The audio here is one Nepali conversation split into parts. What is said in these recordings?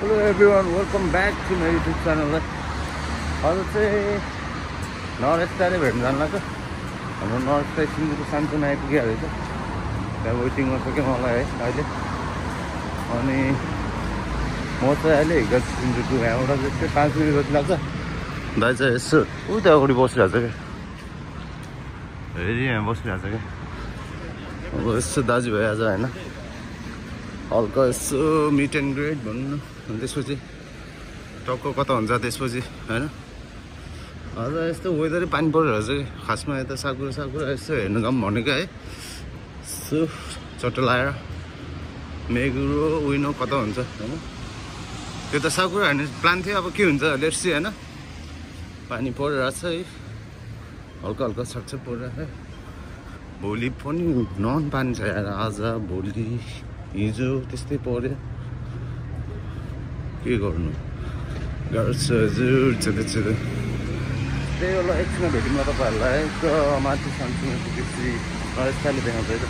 Hello everyone, welcome back to my YouTube channel. आज चाहिँ नर्थ स्टारै भेट्न जानु लाग्छ। हाम्रो नर्थ स्टार सिङ्गीको सानसानो आइपुगिहाल्यो छ। त्यहाँ वेटिङमा छ क्या मलाई है अहिले। अनि म चाहिँ अहिले हिँड्छु यहाँबाट जस्तै 5 मिनट जति लाग्छ। दाइ चाहिँ यसो उता अगाडि बसिरहेको छ क्या। हेरि यहाँ बसिरहेको छ क्या। अब यसो दाजुभाइ आज होइन हल्का यसो मिट एन्ड ग्रेट भन्नु न। अनि त्यसपछि टक्क कता हुन्छ त्यसपछि होइन। आज यस्तो वेदरै पानी परिरहेको छ कि खासमा यता साकुरा यसो हेर्नु गम भनेको है। यसो चट्ट लाएर मेगुरो विनो कता हुन्छ होइन। त्यो त साकुरा हेर्ने प्लान थियो, अब के हुन्छ लेट्स सी होइन। पानी परिरहेको छ है, हल्का हल्का छकछक परिरहेको है। भोलि पनि नन पानी छ यार। आज भोलि हिजो त्यस्तै पर्यो, के गर्नु गाह्रो छ हजुर। त्यही होला एकछिनमा भेटौँ तपाईँहरूलाई है। माथि सानसानो पुगेपछि नरेस्ताले देखाउँछ है त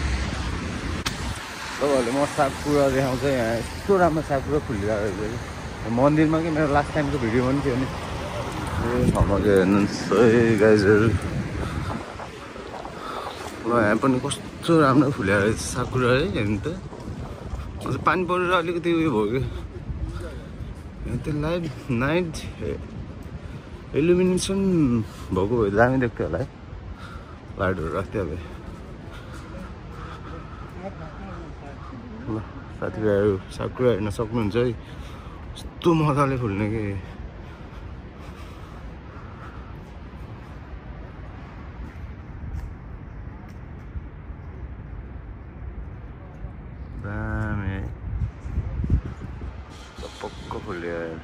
तपाईँहरूले। म साकुरा देखाउँछ यहाँ यस्तो राम्रो साकुरा फुलिरहेको छ कि मन्दिरमा कि मेरो लास्ट टाइमको भिडियो पनि थियो नि। यो ठाउँमा के हेर्नुहोस् है गाइजहरू, ल यहाँ पनि कस्तो राम्रो फुलेर साकुरा है हेर्नु त। अझ पानी परेर अलिकति उयो भयो कि यहाँ त्यो लाइभ नाइट इल्युमिनेसन भएको भए दामी देख्थ्यो होला है, लाइटहरू राख्थ्यो अब। ल साथीभाइहरू साकुरा हेर्न सक्नुहुन्छ है, यस्तो मजाले फुल्ने कि। दामी है, पक्क फुल्यो यार।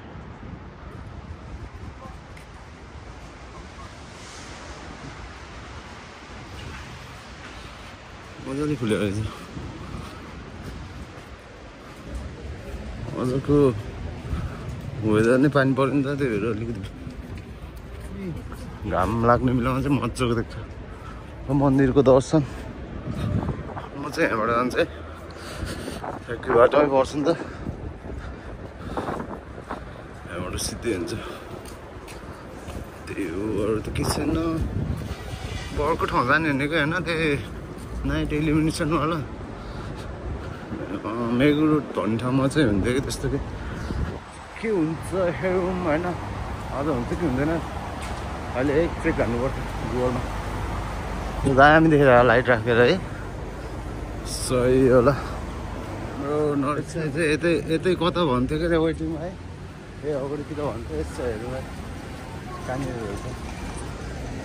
मजाले फुल्यो रहेछ। मजाको वेदर नै पानी पर्यो नि त, त्यही भएर अलिकति घाम लाग्ने बेलामा चाहिँ मजाको देख्छ। मन्दिरको दर्शन म चाहिँ यहाँबाट जान्छ है, फ्याक्ट्री बाटोमै पर्छ नि त। यहाँबाट सिधै हुन्छ, त्यही हो। अरू त के छैन। अर्को ठाउँ जाने भनेको होइन, त्यही नाइट इल्युमिनेसनवाला मेगुरो भन्ने ठाउँमा चाहिँ हुन्थ्यो कि त्यस्तो के हुन्छ हेरौँ होइन। आज हुन्छ कि हुँदैन अहिले एक चेक हान्नुपर्छ गुगलमा। दामी देखेर लाइट राखेर है, सही होला। हाम्रो नर्थ साइड चाहिँ यतै कता भन्थ्यो क्या वेटिङमा है। ए अगाडितिर भन्थ्यो यस्तो हेरौँ है कहाँनिर रहेछ।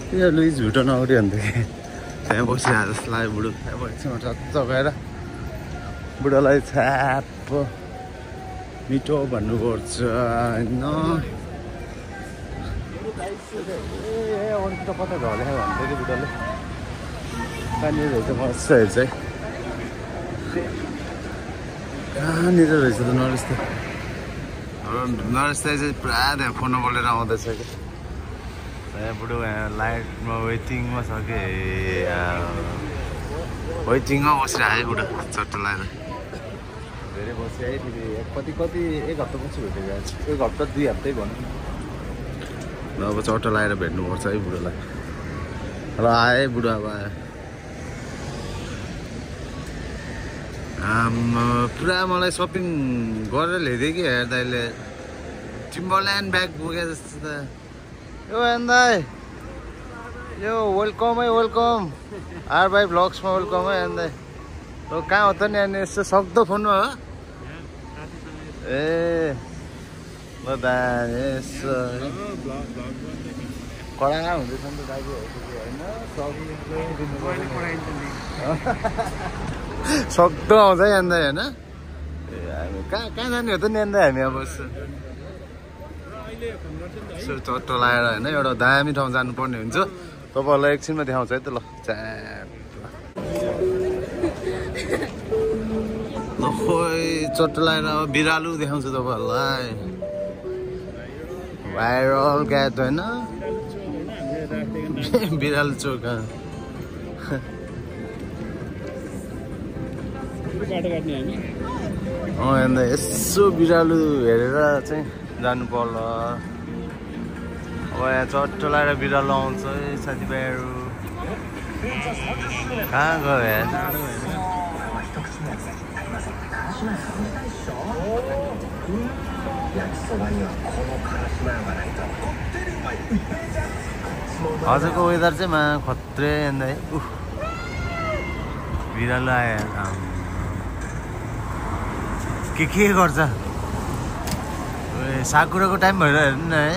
त्यो लुइस भुटान अगाडि भन्थ्यो कि त्यहाँ बसिरहेको जस्तो लाग्यो बुढो। त्यहाँ एकछिनमा चच्च गएर बुढोलाई छ्याप मिठो भन्नुपर्छ होइन। ए अगाडितिर कता झर्यो भन्थ्यो कि बुढोले, कहाँनिर रहेछ मजा हेर्छ है। कहाँनिर रहेछ त नरेस्ता। नरेस्ता चाहिँ पुरा त्यहाँ फोनमा बोलेर आउँदैछ कि। यहाँ बुढो यहाँ लाइटमा वेटिङमा छ कि, वेटिङमा बसिरहेको है बुढो चट्ट लगाएर। धेरै बस्यो है फेरि कति एक हप्तापछि भेटेको। एक हप्ता 2 हप्तै भनौँ न। अब चट्ट लगाएर भेट्नुपर्छ है बुढोलाई। र आए बुढो अब आयो। पुरा मलाई सपिङ गरेर ल्याइदियो कि हेर्दा अहिले टिम्बरल्यान्ड ब्याग बोके जस्तो त। यो दाइ यो वेलकम है, वेलकम आरबाई भ्लग्समा वेलकम है दाइ। कहाँ हो त नि अनि यस्तो सक्दो फोनमा हो ए ल दाइ यसो कडा हुँदैछ नि त दाजुहरूको होइन। सक्दो आउँछ है अन्दा होइन। ए हामी कहाँ जाने हो त नि अन्दा हामी अब यसो चट्ट लगाएर होइन एउटा दामी ठाउँ जानुपर्ने हुन्छ। तपाईँहरूलाई एकछिनमा देखाउँछ है त। ल खोइ चट्ट लगाएर अब बिरालु देखाउँछु तपाईँहरूलाई। भाइरल क्याट होइन, बिरालु चोक। बाटो काट्ने हामी अन्त यसो बिरालो हेरेर चाहिँ जानु पर्ला। अब यहाँ चट्ट लगाएर बिरालो आउँछ है साथीभाइहरू। कहाँ गयो यहाँ? आजको वेदर चाहिँ मा खत्रै अन्त बिरालो आयो। के गर्छ? साकुराको टाइम भएर हेर्नु न है।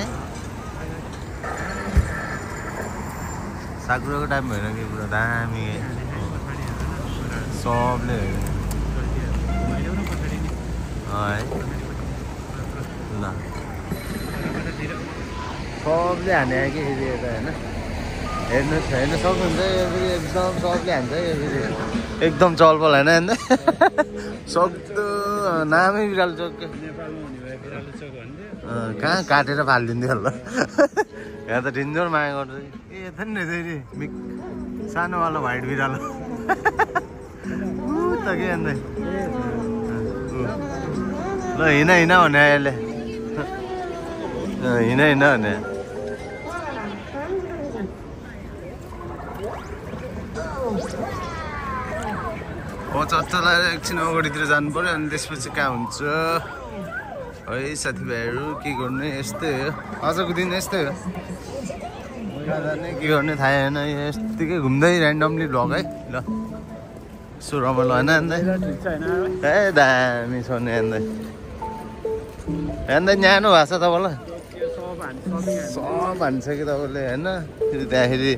साकुराको टाइम भएर कि पुरा दामी सबले है ल सबले हाने आयो कि फेरि यता होइन। हेर्नु सक्नुहुन्छ यो फेरि एकदम सबले हान्छ यो फेरि एकदम चलपल होइन अन्त सक्दो नामै बिरालो चोक कहाँ काटेर फालिदिन्थ्यो होला। यहाँ त डेन्जर माया गर्छ। ए यता नि रहेछ सानोवाला व्हाइट बिरालो त के अन्त ल हिँड भने अहिले हिँड भने चट्ट लगाएर एकछिन अगाडितिर जानु पर्यो अनि त्यसपछि कहाँ हुन्छ है साथीभाइहरू। के गर्ने यस्तै हो आजको दिन यस्तै हो। कहाँ जाने के गर्ने थाहा होइन। यत्तिकै घुम्दै ऱ्यान्डमली भ्लग है ल यसो रमाइलो होइन अन्त ए दामी छ नि अन्त न्यानो भएको छ तपाईँलाई सब हान्छ कि तपाईँले होइन। फेरि त्यहाँखेरि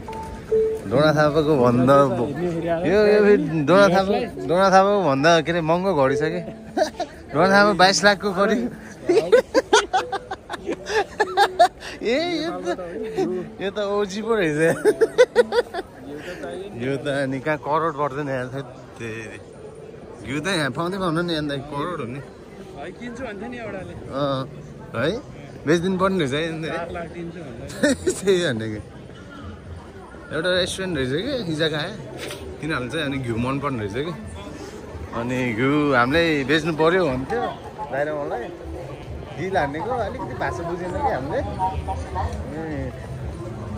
डोना थापाको भन्दा यो डोना थापाको भन्दा के अरे महँगो घडी छ कि। डोना थापा 22 लाखको घडी। ए यो त ओजी पो रहेछ। यो त अनि कहाँ करोड पर्दैन यहाँ। घिउ त यहाँ पाउँदैन नि अन्त करोड हो नि है बेचिदिनु पर्ने रहेछ है। त्यही भनेको एउटा रेस्टुरेन्ट रहेछ कि हिजो खाएँ तिनीहरूले चाहिँ अनि घिउ मन पर्ने रहेछ कि। अनि घिउ हामीले बेच्नु पर्यो भन्थ्यो बाहिर मलाई डिल हानेको अलिकति भाषा बुझेन कि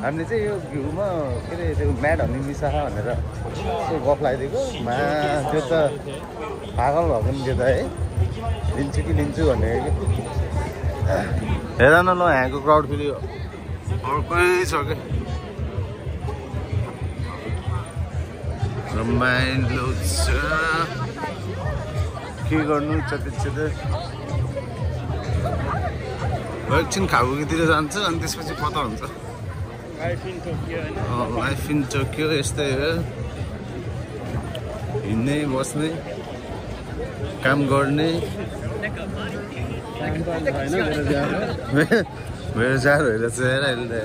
हामीले चाहिँ यो घिउमा के अरे त्यो म्याट हनी मिसा भनेर यसो गफ लगाइदिएको मा त्यो त पागल भएको नि त्यो त है। लिन्छु कि लिन्छु भनेको कि हेर न ल यहाँको क्राउड फेरि अर्कै छ क्या रमाइलो छ। के गर्नु चेत एकछिन खाउतिर जान्छ अनि त्यसपछि पत्ता हुन्छ। लाइफ इन टोकियो यस्तै हो। हिँड्ने बस्ने काम गर्ने मेरो जार भइरहेछ हेर अहिले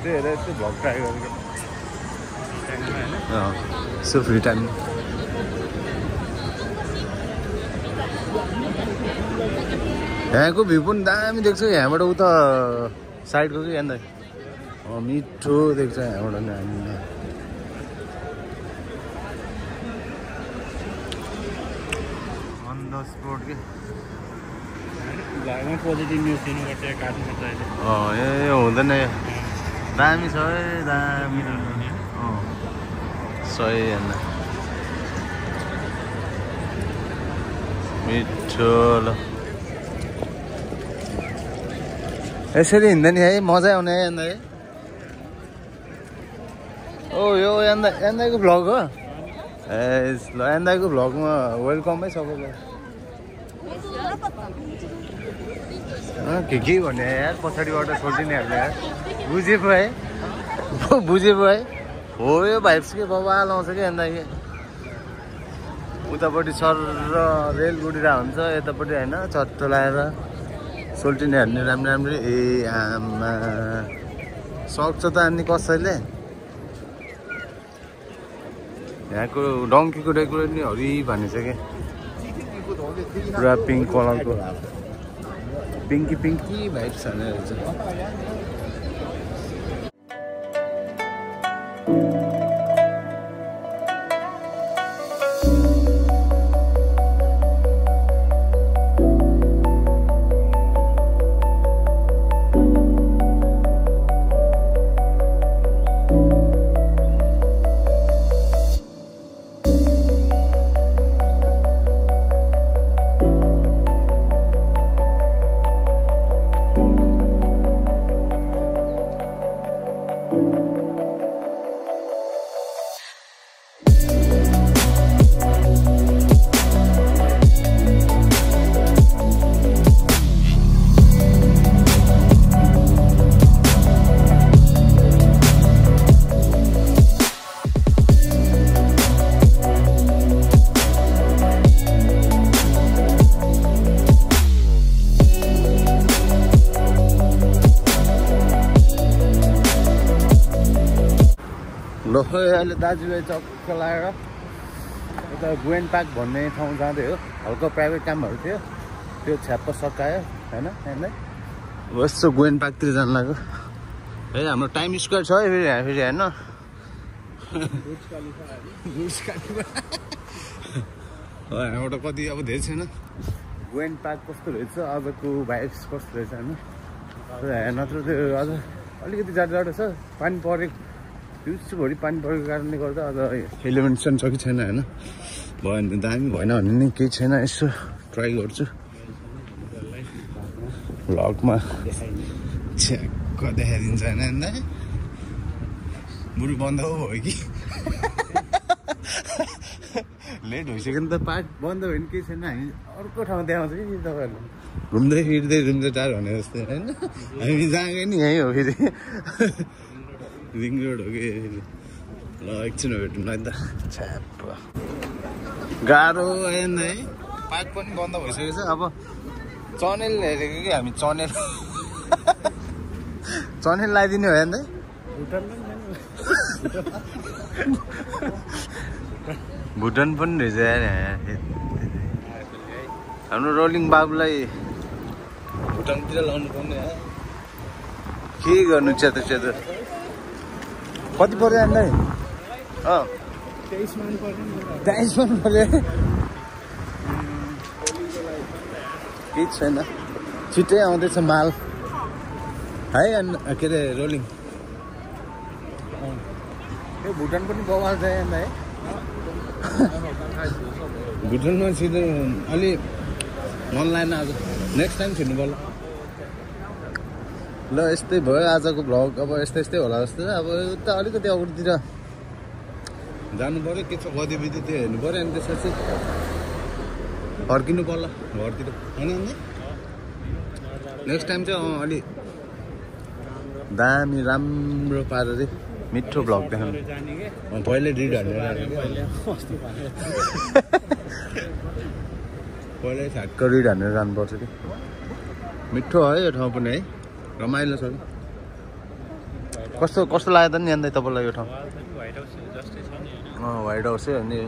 त्यही हेर यस्तो भ्लग ट्राई गरेको सो फ्री टाइम। यहाँको भ्यू पनि दामी देख्छ यहाँबाट उता साइडको कि अन्त मिठो देख्छ यहाँबाट नि हामी। अन द स्पोट के पोजिटिभ न्युज दिनुपर्छ काट्नुपर्छ अहिले। ए हुँदैन दामी छ है दामी सही होइन मिठो ल यसरी हिँड्दा नि है मजा आउने है अन्त है। ओ यो एन्दाईको भ्लग हो ए ल एन्दाईको भ्लगमा वेलकम है सबैलाई। के भने यार पछाडिबाट सोचिनेहरूले यार बुझे पो है हो यो भाइब्स के बबाल आउँछ कि एन्दाई उतापट्टि सर र रेल गुडिरहेको हुन्छ यतापट्टि होइन चट्ट लगाएर सोल्टिने हान्ने राम्रो ए आमा सक्छ त अनि कसैले। यहाँको डङ्कीको डेकोरेट नि हरि भन्ने छ कि पुरा पिङ्क कलरको पिङ्की भाइब्स हाने रहेछ। खोइ अहिले दाजुभाइ चक्क लागेर यता गोएन पार्क भन्ने ठाउँ जाँदै हो हल्का प्राइभेट कामहरू थियो त्यो छ्याप्प सकायो होइन यसो गोएन पार्कतिर जानु लाग्यो है हाम्रो टाइम स्क्वायर छ है फेरि होइन यहाँबाट कति अब धेरै छैन गोएन पार्क कस्तो रहेछ अबको भाइब्स कस्तो रहेछ होइन नत्र त्यो अझ अलिकति जाडो छ पानी परेको दिउँसोभरि पानी परेको कारणले गर्दा अझ इलिमिनेसन छ कि छैन होइन भयो भने दामी भएन भने नि केही छैन यसो ट्राई गर्छु भ्लगमा छ्याक्क देखाइदिन्छ होइन मुरु बन्द भयो कि लेट भइसक्यो नि त पार्क बन्द भयो भने केही छैन हामी अर्को ठाउँ देखाउँछ कि तपाईँहरूले घुम्दै फिर्दै टाढो भने जस्तै होइन हामी जहाँ नि यहीँ हो फेरि रिङ रोड हो कि ल एकछिन भेटौँ न त छ्याप गाह्रो आएन है पार्क पनि बन्द भइसकेको छ अब चनेल हेरेको कि हामी चनेल चनेल लगाइदिने हो नि भुटान पनि रहेछ हाम्रो रोलिङ बाबुलाई भुटानतिर लाउनु पर्ने के गर्नु चेतो कति पर्यो अन्त 23 मन पर्यो केही छैन छिट्टै आउँदैछ माल है के अरे रोलिङ यो भुटान पनि बवाल छ अन्त है भुटानमा छिटो अलि मन लागेन आज नेक्स्ट टाइम छिर्नु पर्ला ल यस्तै भयो आजको भ्लग अब यस्तै होला जस्तो अब उता अलिकति अगाडितिर जानु पर्यो के छ गतिविधि त्यो हेर्नु पर्यो अनि त्यसपछि फर्किनु पर्ला घरतिर होइन नेक्स्ट टाइम चाहिँ अलि दामी राम्रो पारेर मिठो भ्लग देखाउनु पहिल्यै रिड हाल्नु पहिल्यै ठ्याक्क रिड हानेर जानुपर्छ कि मिठो है यो ठाउँ पनि है रमाइलो छ कस्तो लाग्यो त नि अन्त तपाईँलाई यो ठाउँ व्हाइट हाउसै हो नि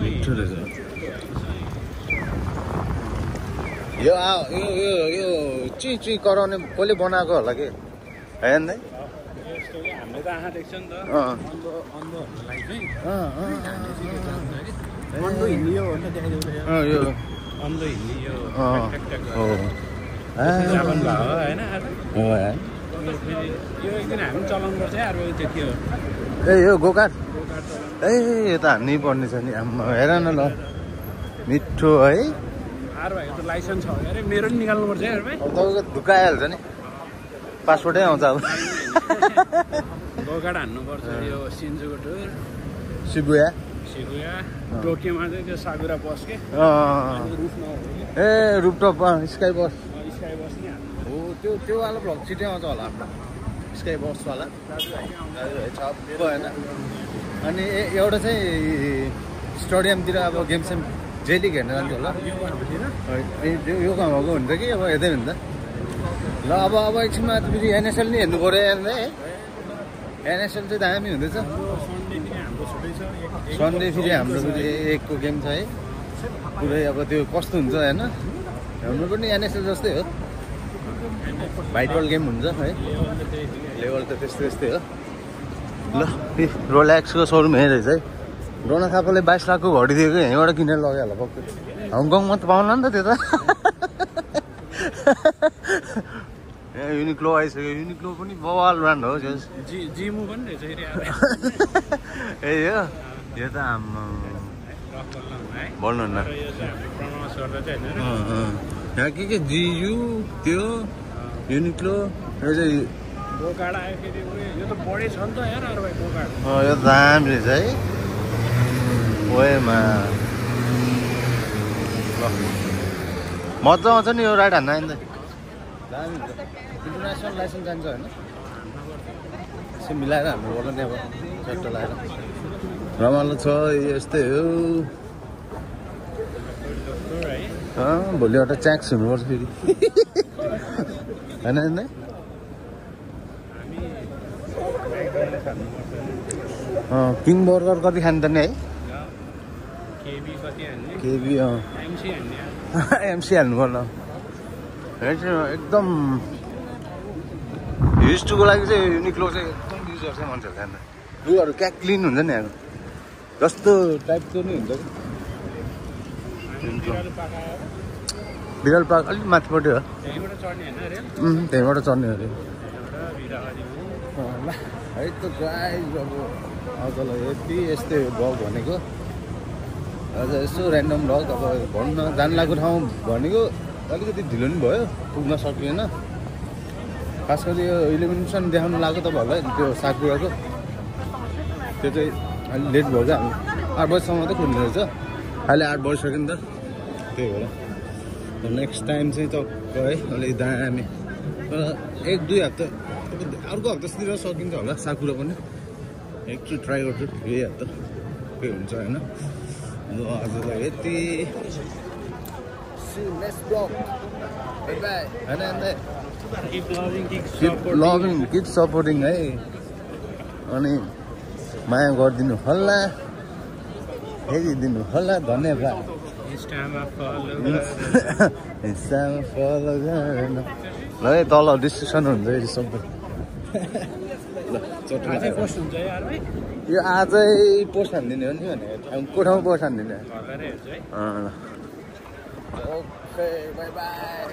मिठो रहेछ यो ची कराउने कसले बनाएको होला कि होइन हामीले त आँखा देख्छ नि त अन्धो हिँडियो भन्ने देखाइदिउँछ यो अन्धो हिँडियो हो जापान भयो होइन हो यो एकदिन हामी चलाउनु पर्छ अर्को त्यति हो ए यो गोकाट ए यो त हान्नै पर्ने छ नि हेर न ल मिठो है आर भाइको त लाइसेन्स छ अरे मेरो नि निकाल्नु पर्छ है भाइ तपाईँको धुक्का आइहाल्छ नि पासपोर्टै आउँछ अब गोकाट हान्नुपर्छ यो सिन्जुको टुर सिबुया टोकियोमा चाहिँ त्यो साकुरा बस के ए रुपटप स्काई बस नि हो त्यो वाला भ्लग छिटै आउँछ होला आफ्नो स्काई बसवाला भएन अनि एउटा चाहिँ स्टेडियमतिर अब गेम सेम जेलिक हेर्न जान्थ्यो होला यो काम भएको हुन्छ कि अब हेर्दै हुन्छ ल अब एकछिनमा फेरि एनएसएल नि हेर्नु पऱ्यो है एनएसएल चाहिँ दामी हुँदैछ सन्डे फेरि हाम्रो फेरि एकको गेम छ है पुरै अब त्यो कस्तो हुन्छ होइन हाम्रो पनि एनएसएल जस्तै हो वाइट बल गेम हुन्छ है लेभल त त्यस्तै हो ल रोल्याक्सको सोरुम यहीँ रहेछ है रोना थापाले 22 लाखको घडी दिएको यहीँबाट किनेर लग्यो होला पक्कै हङकङमा त पाउला नि त त्यो त यहाँ युनिक्लो आइसक्यो युनिक्लो पनि बवाल ब्रान्ड हो जिमु पनि रहेछ ए यो त हाम्रो भन्नुहुन्न यहाँ के जियु त्यो युनिक्लो यो चाहिँ गोकाड आयो फेरि यो त बढी छ नि त यार अरू भाइ गोकाड यो दामी रहेछ है ओएमा ल मजा आउँछ नि यो राइड हान्न आइन्दा दामी हुन्छ इन्टरनेसनल लाइसेन्स जान्छ होइन यसो मिलाएर हाम्रो होला नि अब चट्ट लगाएर रमाइलो छ यस्तै हो भोलि एउटा च्याक्स हुनुपर्छ फेरि होइन किङ बर्गर कति खाने त नि है केबी कति हान्ने केबी एमसी हान्ने एमसी हाल्नु पर्न एकदम हिस्टुको लागि चाहिँ युनिक्लो चाहिँ एकदम युज गर्छ मान्छेहरू खान लुगाहरू क्या क्लिन हुन्छ नि यहाँको जस्तो टाइपको नि हुन्छ बिरल पार्क अलिक माथिपट्टि हो त्यहीँबाट चढ्ने अरे है त गाइज अब अझलाई यति यस्तै भ्लग भनेको अझ यसो ऱ्यान्डम भ्लग अब भन्न जानु लागेको ठाउँ भनेको अलिकति ढिलो नि भयो पुग्न सकिएन खास गरी यो 11 मिनटसम्म देखाउनु लाग्यो तपाईँहरूलाई त्यो साकुराको त्यो चाहिँ अलिक लेट भयो क्या हामी 8 बजीसम्म त खुल्ने रहेछ अहिले 8 बजिसक्यो नि त त्यही भएर नेक्स्ट टाइम चाहिँ टक्क है अलिक दामी 1-2 हप्ता अर्को हप्तातिर सकिन्छ होला साकुरा पनि एकचोटि ट्राई गर्छु यही हप्ता के हुन्छ होइन ल आजलाई यति किप सपोर्टिङ है अनि माया गरिदिनु होला हेरिदिनु होला धन्यवाद इन्स्टामा फलो गर्न ल है तल डिस्क्रिप्सन हुन्छ यो सबै यो आजै पोस्ट हानिदिने हो नि भने को ठाउँ पोस्ट हानिदिने ओके बाई बाई